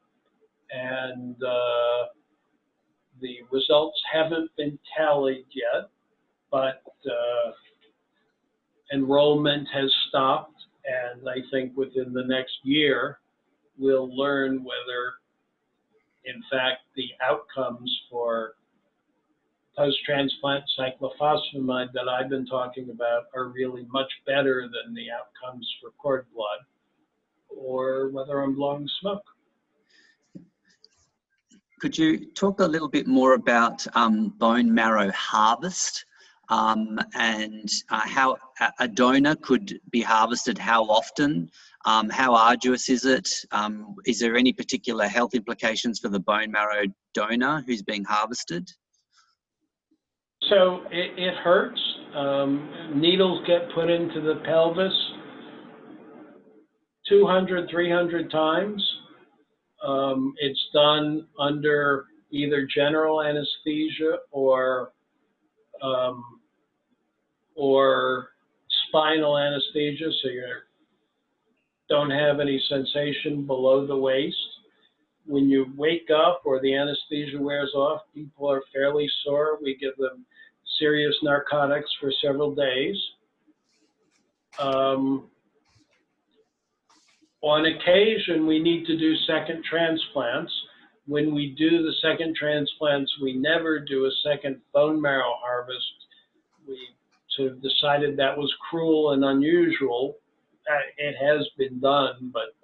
and the results haven't been tallied yet, but enrollment has stopped, and I think within the next year, we'll learn whether, in fact, the outcomes for post-transplant cyclophosphamide that I've been talking about are really much better than the outcomes for cord blood, or whether I'm blowing smoke. could you talk a little bit more about bone marrow harvest and how a donor could be harvested, how often, how arduous is it? Is there any particular health implications for the bone marrow donor who's being harvested? So it hurts. Needles get put into the pelvis 200, 300 times. It's done under either general anesthesia or spinal anesthesia, so you don't have any sensation below the waist. When you wake up or the anesthesia wears off, people are fairly sore. We give them serious narcotics for several days. On occasion, we need to do second transplants. When we do the second transplants, we never do a second bone marrow harvest. We sort of decided that was cruel and unusual. It has been done, but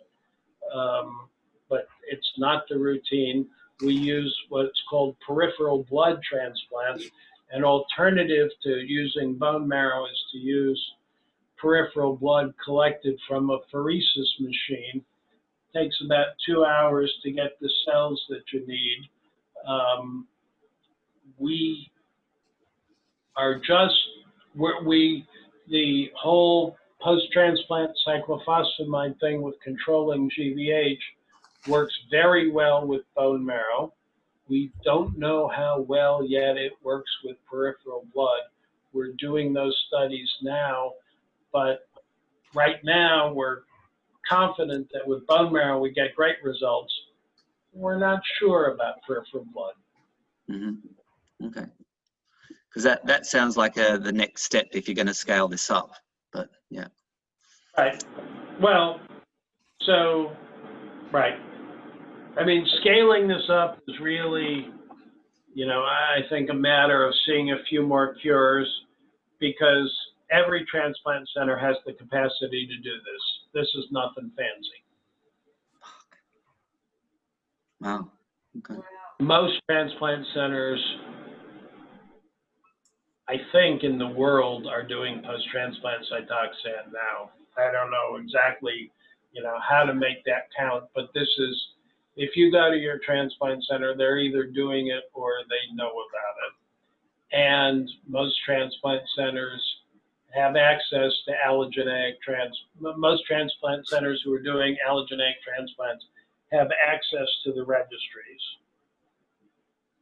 it's not the routine. We use what's called peripheral blood transplants. An alternative to using bone marrow is to use peripheral blood collected from a pheresis machine. It takes about 2 hours to get the cells that you need. We are just, the whole post-transplant cyclophosphamide thing with controlling GVH works very well with bone marrow. We don't know how well yet it works with peripheral blood. We're doing those studies now, but right now we're confident that with bone marrow we get great results. We're not sure about peripheral blood. Mm-hmm. Okay. Because that sounds like the next step if you're going to scale this up, but yeah. Right. Well, so, right. I mean, scaling this up is really, you know, I think a matter of seeing a few more cures, because every transplant center has the capacity to do this. This is nothing fancy. Wow. Okay. Most transplant centers, I think, in the world are doing post-transplant cytoxan now. I don't know exactly, you know, how to make that count, but this is, if you go to your transplant center, they're either doing it or they know about it. And most transplant centers have access to allogeneic most transplant centers who are doing allogeneic transplants have access to the registries.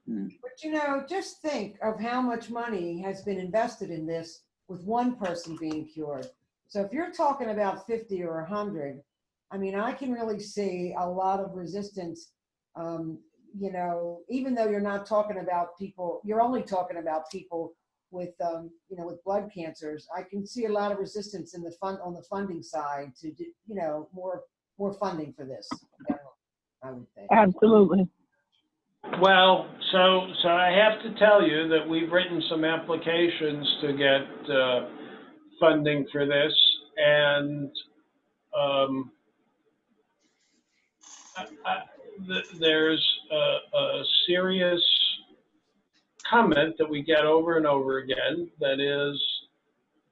But you know, just think of how much money has been invested in this with one person being cured. So if you're talking about 50 or 100, I mean, I can really see a lot of resistance. You know, even though you're not talking about people, you're only talking about people with, you know, with blood cancers. I can see a lot of resistance in the on the funding side to do, you know, more funding for this. I would think. Absolutely. Well, so I have to tell you that we've written some applications to get funding for this, and there's a serious comment that we get over and over again, that is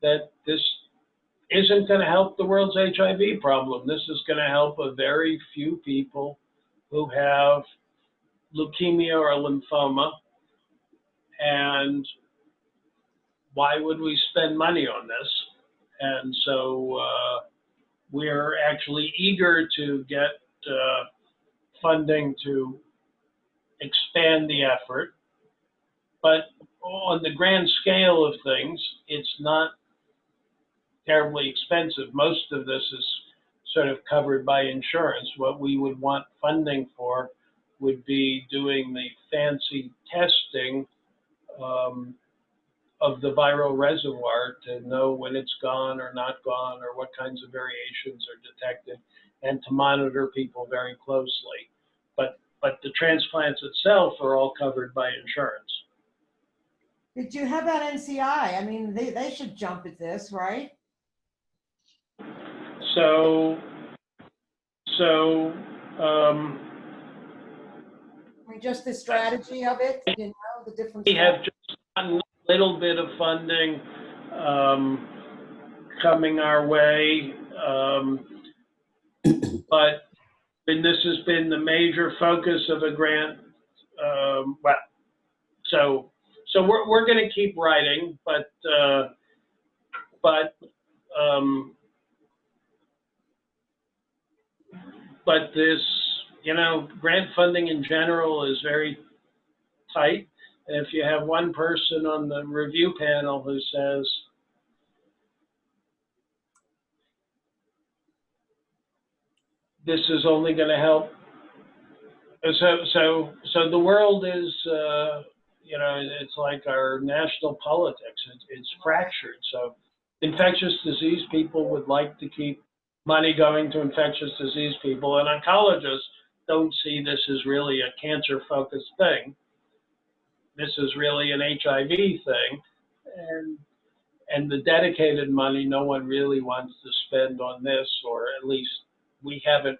that this isn't going to help the world's HIV problem. This is going to help a very few people who have leukemia or lymphoma, and why would we spend money on this? And so we're actually eager to get funding to expand the effort, but on the grand scale of things, it's not terribly expensive. Most of this is sort of covered by insurance. What we would want funding for would be doing the fancy testing of the viral reservoir to know when it's gone or not gone, or what kinds of variations are detected, and to monitor people very closely. But the transplants itself are all covered by insurance. How about NCI? I mean, they should jump at this, right? So I mean, just the strategy of it, you know, the different. We have just gotten a little bit of funding coming our way, but this has been the major focus of a grant. So we're going to keep writing, but this, you know, grant funding in general is very tight. And if you have one person on the review panel who says, this is only going to help, so the world is, you know, it's like our national politics. It's fractured. So infectious disease people would like to keep money going to infectious disease people, and oncologists don't see this as really a cancer-focused thing. This is really an HIV thing, and the dedicated money no one really wants to spend on this, or at least we haven't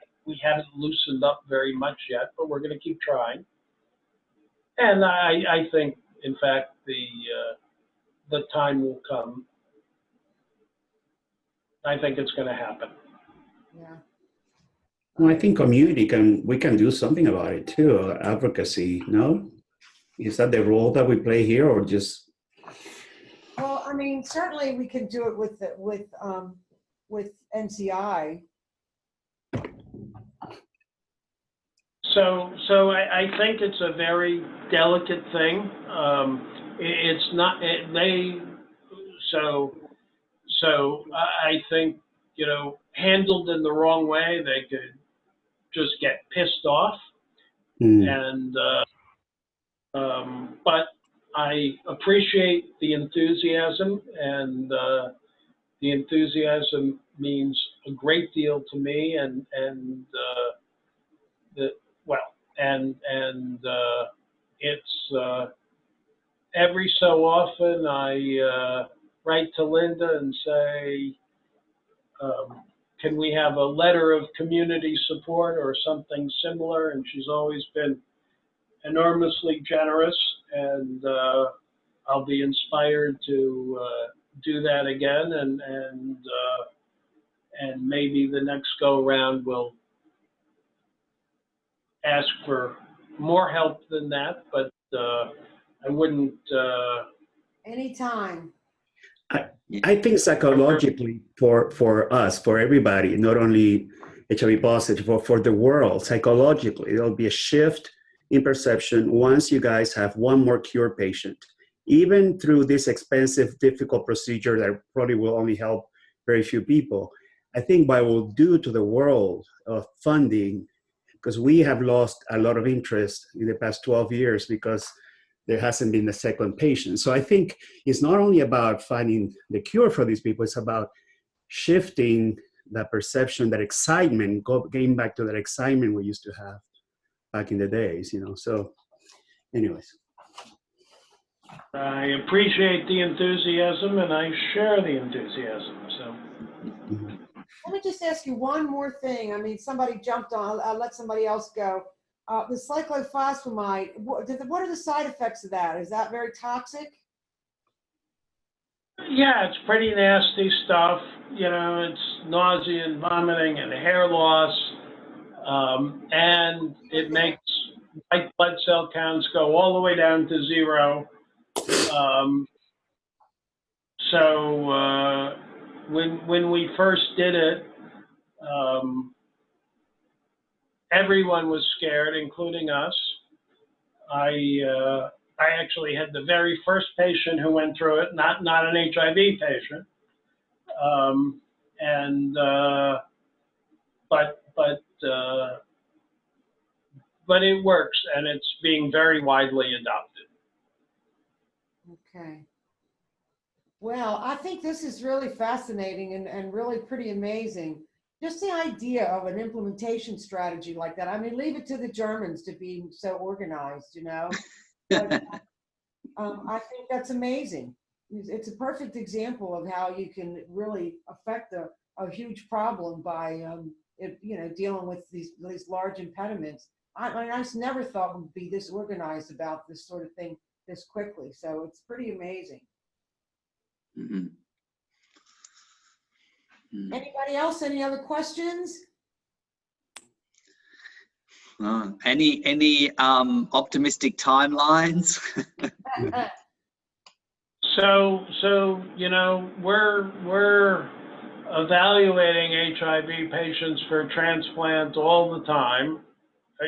loosened up very much yet, but we're going to keep trying. And I think, in fact, the time will come. I think it's going to happen. Yeah. Well, I think we can do something about it too. Advocacy, no? Is that the role that we play here, or just? Well, I mean, certainly we can do it with NCI. So I think it's a very delicate thing. It's not So I think, you know, handled in the wrong way, they could just get pissed off. And but I appreciate the enthusiasm, and the enthusiasm means a great deal to me, and it's every so often I write to Linda and say, can we have a letter of community support or something similar? And she's always been enormously generous, and I'll be inspired to do that again, and maybe the next go round will ask for more help than that, but I wouldn't. Anytime. I think psychologically for us, for everybody, not only HIV positive, but for the world, psychologically, there'll be a shift in perception once you guys have one more cure patient. Even through this expensive, difficult procedure that probably will only help very few people, I think what it will do to the world of funding, because we have lost a lot of interest in the past 12 years because there hasn't been a second patient. So I think it's not only about finding the cure for these people, it's about shifting that perception, that excitement, getting back to that excitement we used to have back in the days, you know. So anyways. I appreciate the enthusiasm, and I share the enthusiasm, so. Let me just ask you one more thing. I mean, somebody jumped on, I'll let somebody else go. The cyclophosphamide, what are the side effects of that? Is that very toxic? Yeah, it's pretty nasty stuff. You know, it's nausea and vomiting and hair loss, and it makes white blood cell counts go all the way down to 0. So when we first did it, everyone was scared, including us. I actually had the very first patient who went through it, not an HIV patient, but it works, and it's being very widely adopted. Okay. Well, I think this is really fascinating and really pretty amazing. Just the idea of an implementation strategy like that. I mean, leave it to the Germans to be so organized, you know. But, I think that's amazing. It's a perfect example of how you can really affect a huge problem by, you know, dealing with these large impediments. I just never thought we'd be this organized about this sort of thing this quickly. So it's pretty amazing. Mhm. Mm. Anybody else? Any other questions? Any optimistic timelines? So you know, we're evaluating HIV patients for transplant all the time.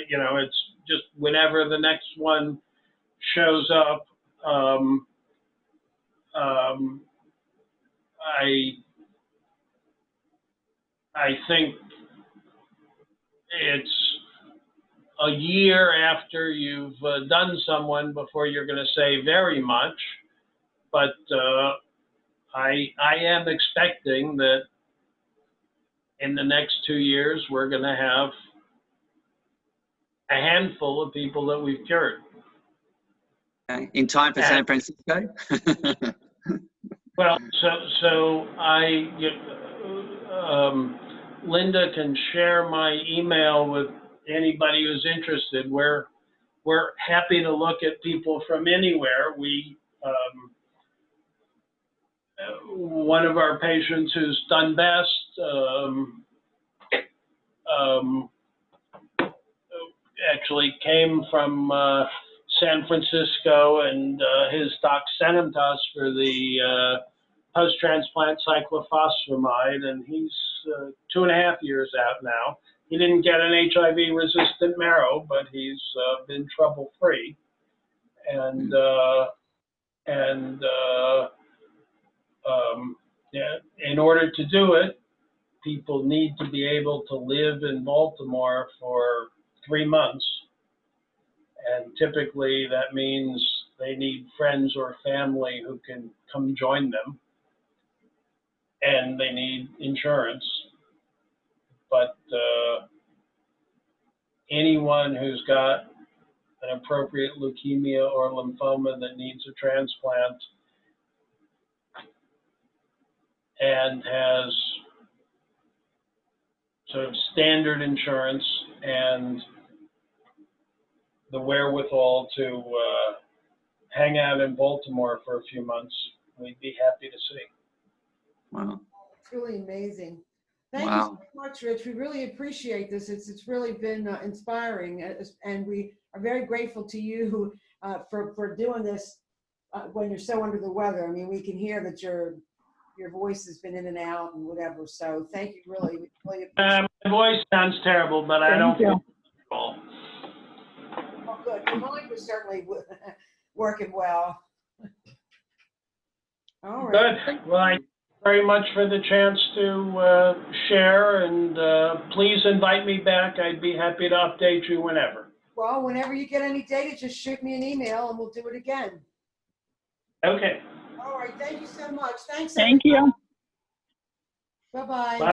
You know, it's just whenever the next one shows up. I think it's a year after you've done someone before you're going to say very much, but I am expecting that in the next 2 years we're going to have a handful of people that we've cured. Okay. In time for San Francisco? Well, so Linda can share my email with anybody who's interested. We're happy to look at people from anywhere. One of our patients who's done best actually came from San Francisco, and his doc sent him to us for the post-transplant cyclophosphamide, and he's 2.5 years out now. He didn't get an HIV-resistant marrow, but he's been trouble-free. And yeah, in order to do it, people need to be able to live in Baltimore for 3 months. And typically that means they need friends or family who can come join them. And they need insurance. But anyone who's got an appropriate leukemia or lymphoma that needs a transplant and has sort of standard insurance and the wherewithal to hang out in Baltimore for a few months, we'd be happy to see. Wow. It's really amazing. Thank Wow. you so much, Rich. We really appreciate this. It's really been inspiring, and we are very grateful to you for doing this when you're so under the weather. I mean, we can hear that your voice has been in and out and whatever. So thank you, really. We really appreciate it. My voice sounds terrible, but I don't feel Oh, good. Your mind was certainly working well. All right. good. Well, I very much for the chance to share, and please invite me back. I'd be happy to update you whenever. Well, whenever you get any data, just shoot me an email and we'll do it again. Okay. All right. Thank you so much. Thanks. Thank you. Bye-bye. Bye.